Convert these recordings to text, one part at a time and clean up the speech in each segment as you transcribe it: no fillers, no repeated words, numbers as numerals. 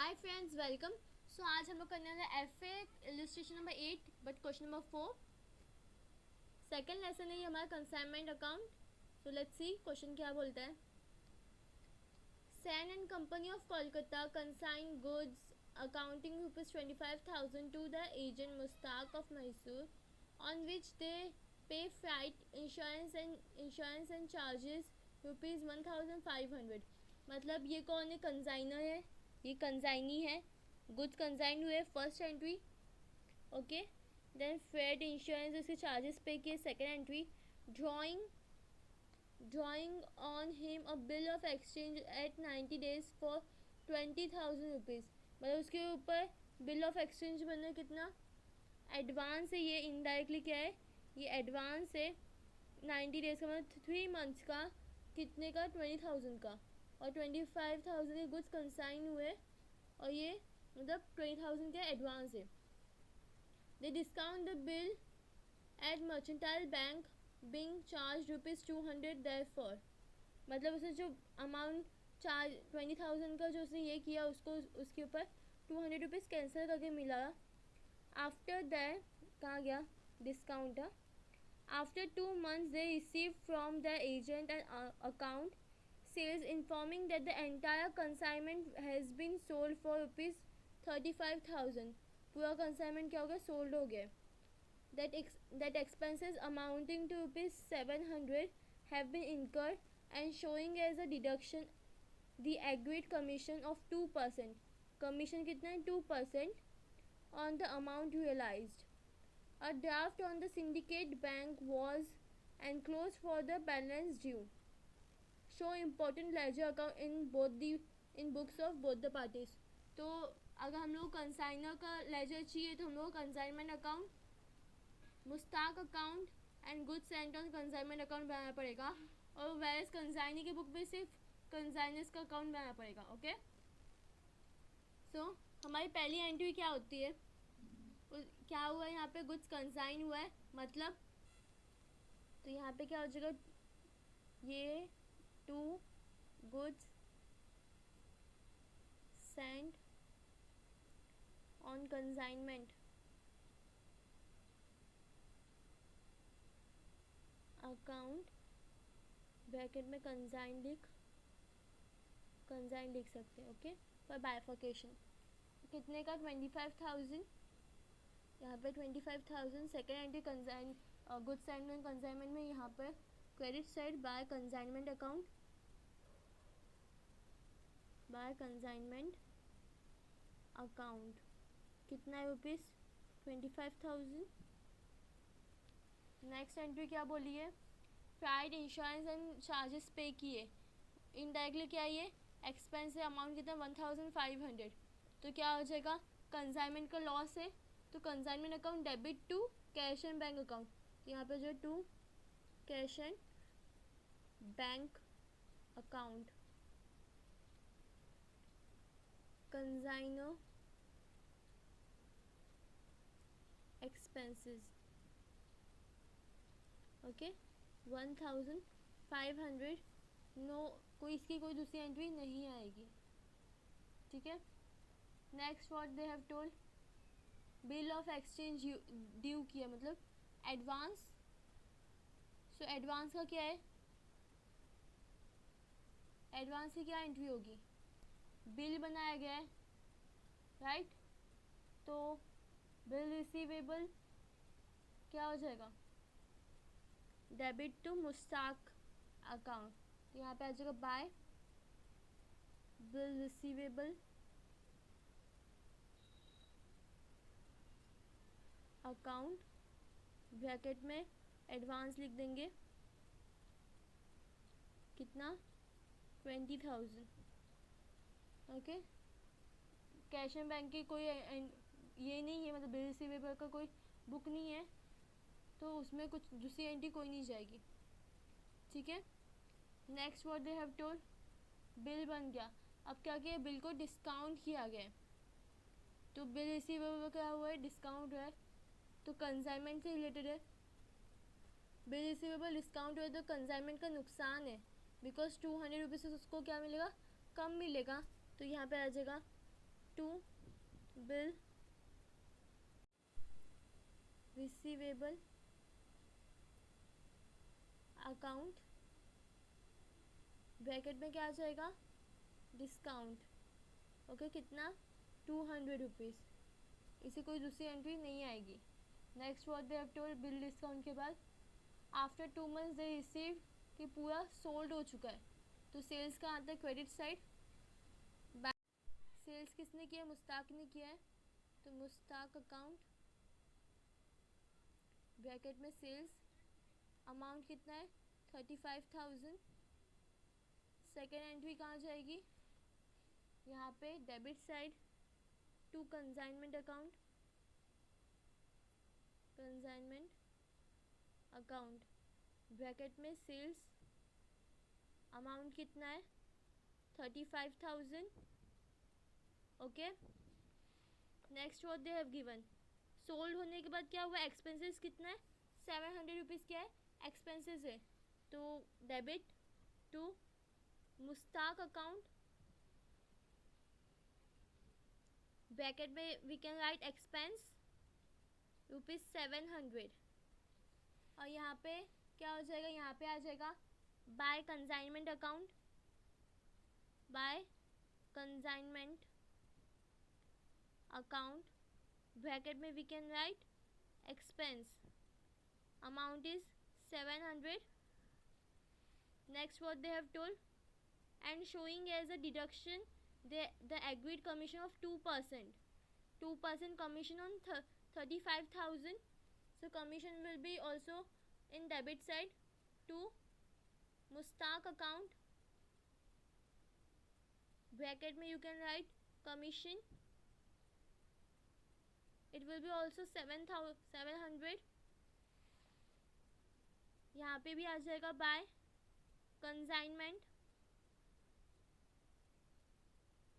Hi friends, welcome. सो आज हम लोग करने वाले एफए illustration number 8 but question number 4। Second lesson है ये हमारा consignment account. So let's see question क्या बोलता है। Sen and company of Kolkata consign goods accounting ₹25,000 to the agent Mushtaq of Mysore on which they pay flight insurance and charges ₹1,500। मतलब ये कौन है? कंसाइनर है, ये कंसाइनी है। गुड्स कंसाइन हुए first entry, okay. Then freight insurance उसके चार्जेस पे किए second entry. Drawing on him a bill of exchange at 90 days for ₹20,000। मतलब उसके ऊपर बिल ऑफ एक्सचेंज बनना कितना? एडवांस है, ये इनडायरेक्टली क्या है? ये एडवांस है 90 days का, मतलब 3 months का। कितने का? 20,000 का। और 25,000 के गुड्स कंसाइन हुए और ये मतलब 20,000 के एडवांस है। They discount the bill at mercantile bank being charge ₹200 therefore. मतलब उसने जो अमाउंट चार्ज 20,000 का जो उसने ये किया उसको उसके ऊपर ₹200 कैंसिल करके मिला। आफ्टर दैट कहाँ गया discount? After 2 months they received from the agent an account sales informing that the entire consignment has been sold for ₹35,000। पूरा कंसाइनमेंट क्या हो गया? सोल्ड हो गया। that expenses amounting to ₹700 have been incurred and showing as a deduction the agreed commission of 2%। Commission कितना है? 2% on the amount realized। A draft on the syndicate bank was enclosed for the balance due। Show important ledger account in books of both the parties। तो अगर हम लोग consignor का laser चाहिए तो हम लोग consignment account, Mushtaq account and goods sent on consignment account बनाना पड़ेगा। और वैस कंसाइनी की बुक में सिर्फ कंसाइनर्स का अकाउंट बनाना पड़ेगा, ओके। सो हमारी पहली एंट्री क्या होती है? क्या हुआ है यहाँ पे? गुड्स कंसाइन हुआ है, मतलब तो यहाँ पे क्या हो जाएगा? ये to goods sent on consignment account, bracket में कंसाइन लिख सकते हैं, ओके, फॉर बाइफर्केशन। कितने का? 25,000। यहाँ पे 25,000 second entry consign goods sent on consignment में यहाँ पर credit side by consignment account, by consignment account कितना है? ₹25,000। नेक्स्ट एंट्री क्या बोली है? Fried insurance and charges pay किए। इनडायरेक्टली क्या है? ये एक्सपेंस है। अमाउंट कितना? 1,500। तो क्या हो जाएगा? कंसाइनमेंट का लॉस है तो consignment account debit to cash and bank account. तो यहाँ पे जो to cash and bank account consignor expenses, okay, 1,500। No, कोई इसकी कोई दूसरी एंट्री नहीं आएगी, ठीक है। Next what they have told, bill of exchange due किया, मतलब एडवांस। सो एडवांस का क्या है? एडवांस की क्या एंट्री होगी? बिल बनाया गया है, राइट। तो बिल रिसीवेबल क्या हो जाएगा? Debit to Mushtaq account. यहाँ पे आ जाएगा by bill receivable account, bracket में एडवांस लिख देंगे कितना? 20,000, ओके। कैश एंड बैंक की कोई ये नहीं है, मतलब बिल रिसीवेबल का कोई बुक नहीं है तो उसमें कुछ दूसरी एंट्री कोई नहीं जाएगी, ठीक है। Next what they have told, bill बन गया। अब क्या किया? बिल को डिस्काउंट किया गया। तो बिल रिसीवेबल क्या हुआ है? डिस्काउंट हुआ है, तो कंसाइनमेंट से रिलेटेड है। बिल रिसीवेबल डिस्काउंट हुआ तो कंसाइनमेंट का नुकसान है, बिकॉज ₹200 से उसको क्या मिलेगा? कम मिलेगा। तो यहाँ पे आ जाएगा to bill receivable account, bracket में क्या आ जाएगा, डिस्काउंट। ओके, कितना, 200 रुपीज़। इसी कोई दूसरी एंट्री नहीं आएगी। Next what they have told, bill discount के बाद आफ्टर 2 मंथ्स दे रिसीव कि पूरा सोल्ड हो चुका है, तो सेल्स का आता है क्रेडिट साइड। सेल्स किसने किया, मुस्ताक ने किया है, तो मुस्ताक अकाउंट, ब्रैकेट में सेल्स, अमाउंट कितना है, 35,000। सेकेंड एंट्री कहाँ जाएगी, यहाँ पे debit side to consignment account, consignment account, bracket में सेल्स, अमाउंट कितना है, 35,000। Okay, next what they have given, sold होने के बाद क्या हुआ, एक्सपेंसेस कितना है, 700 रुपीज़ क्या है, एक्सपेंसेस है, तो debit to Mushtaq account, bracket में वी कैन राइट एक्सपेंस ₹700। और यहाँ पे क्या हो जाएगा, यहाँ पे आ जाएगा by consignment account, by consignment account, bracket में we can write expense, amount is 700। Next what they have told, and showing as a deduction the agreed commission of 2% commission on 35,000. So commission will be also in debit side to Mustaq account, bracket में you can write commission, it will be also 700। यहाँ पे भी आ जाएगा by consignment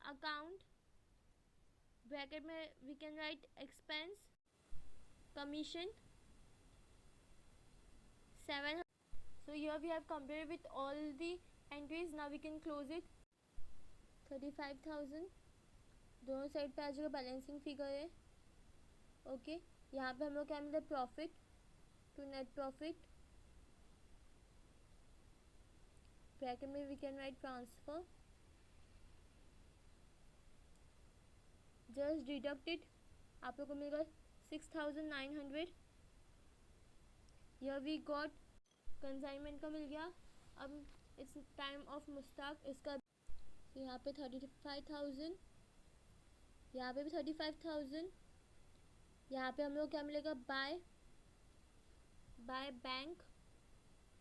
account, bracket में we can write expense, commission 700। So here we have completed with all the entries. Now we can close it। 35,000 दोनों side पे आ जाएगा, बैलेंसिंग फिगर है। ओके, यहाँ पे हम लोग क्या मिला, profit to net profit, bracket में we can write transfer, just deducted आप लोग को मिलेगा 6,900। यह वी गॉट कंसाइनमेंट का मिल गया। अब इट्स टाइम ऑफ मुस्ताक, इसका यहाँ पे 35,000, यहाँ पे भी 35,000। यहाँ पे हम लोग क्या मिलेगा, बाय बैंक,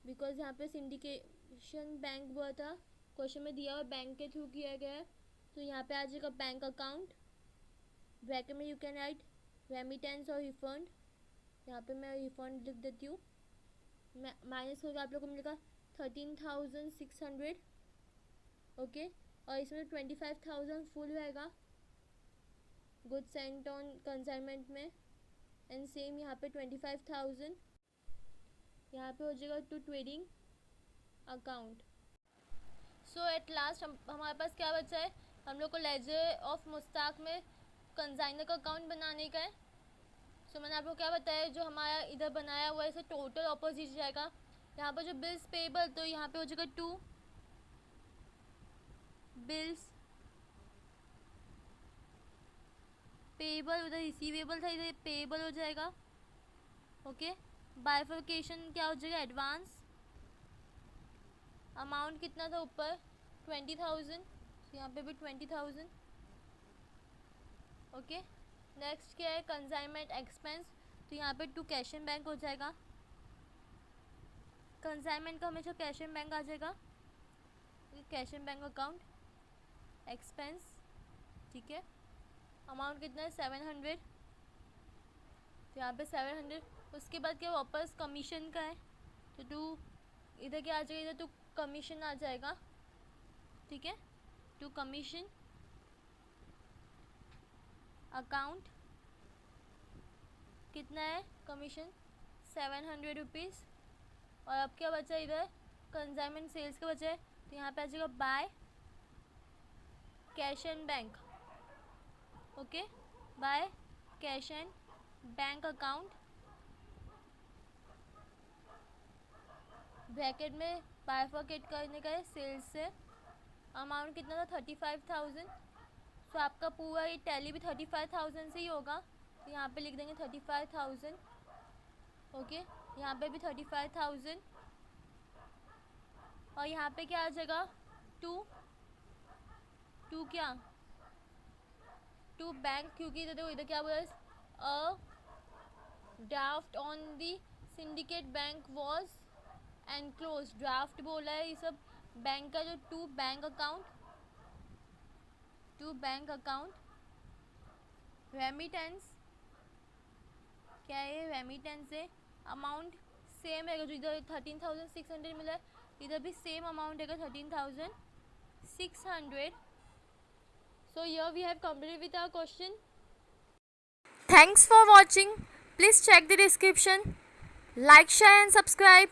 बिकॉज यहाँ पे सिंडिकेशन बैंक हुआ था, क्वेश्चन में दिया हुआ बैंक के थ्रू किया गया है, तो यहाँ पे आ जाएगा बैंक अकाउंट, ब्रैकेट में यू कैन राइट रेमिटेंस और रिफंड, यहाँ पे मैं रिफंड लिख देती हूँ, माइनस होगा आप लोग को मिलेगा 13,600। ओके, और इसमें 25,000 फुल रहेगा गुड सेंट ऑन कंसाइनमेंट में, एंड सेम यहाँ पे 25,000 यहाँ पे हो जाएगा to trading account. So at last हमारे पास क्या बचा है, हम लोग को लेजर ऑफ मुस्ताक में कंसाइनर का अकाउंट बनाने का है। सो मैंने आपको क्या बताया, जो हमारा इधर बनाया हुआ है इसे टोटल ऑपोजिट जाएगा। यहाँ पर जो बिल्स पेबल, तो यहाँ पे हो जाएगा 2 बिल्स पेबल, उधर रिसीवेबल था, इधर पेबल हो जाएगा। ओके, बाइफर्केशन क्या हो जाएगा, एडवांस, अमाउंट कितना था ऊपर 20,000, यहाँ पे भी 20,000। ओके, नेक्स्ट क्या है, कंसाइनमेंट एक्सपेंस, तो यहाँ पे टू कैश एंड बैंक हो जाएगा, कंसाइनमेंट का हमेशा कैश एंड बैंक आ जाएगा, cash and bank account expense, ठीक है। अमाउंट कितना है 700, तो यहाँ पे 700। उसके बाद क्या वापस कमीशन का है, तो टू इधर क्या आ जाएगा, इधर टू कमीशन आ जाएगा, ठीक है, टू कमीशन अकाउंट कितना है कमीशन 700 रुपीज़। और अब क्या बचा इधर, कंसाइनमेंट सेल्स का बचा है, तो यहाँ पे आ जाएगा by cash and bank, okay, by cash and bank account bracket में बाइफरकेट करने का है सेल्स से। अमाउंट कितना था 35,000। सो आपका पूरा ये टैली भी 35,000 से ही होगा, तो यहाँ पे लिख देंगे 35,000। ओके, यहाँ पे भी 35,000 और यहाँ पे क्या आ जाएगा 2 क्या 2 बैंक, क्योंकि देखो इधर क्या बोला a draft on the Syndicate Bank was enclose. Draft बोला है ये सब बैंक का, जो टू बैंक अकाउंट रेमिटेंस क्या है, रेमिटेंस है। अमाउंट सेम रहेगा, जो इधर 13,600 मिला है इधर भी सेम अमाउंट रहेगा 13,600। So here we have completed with our question. Thanks for watching. Please check the description. Like, share and subscribe.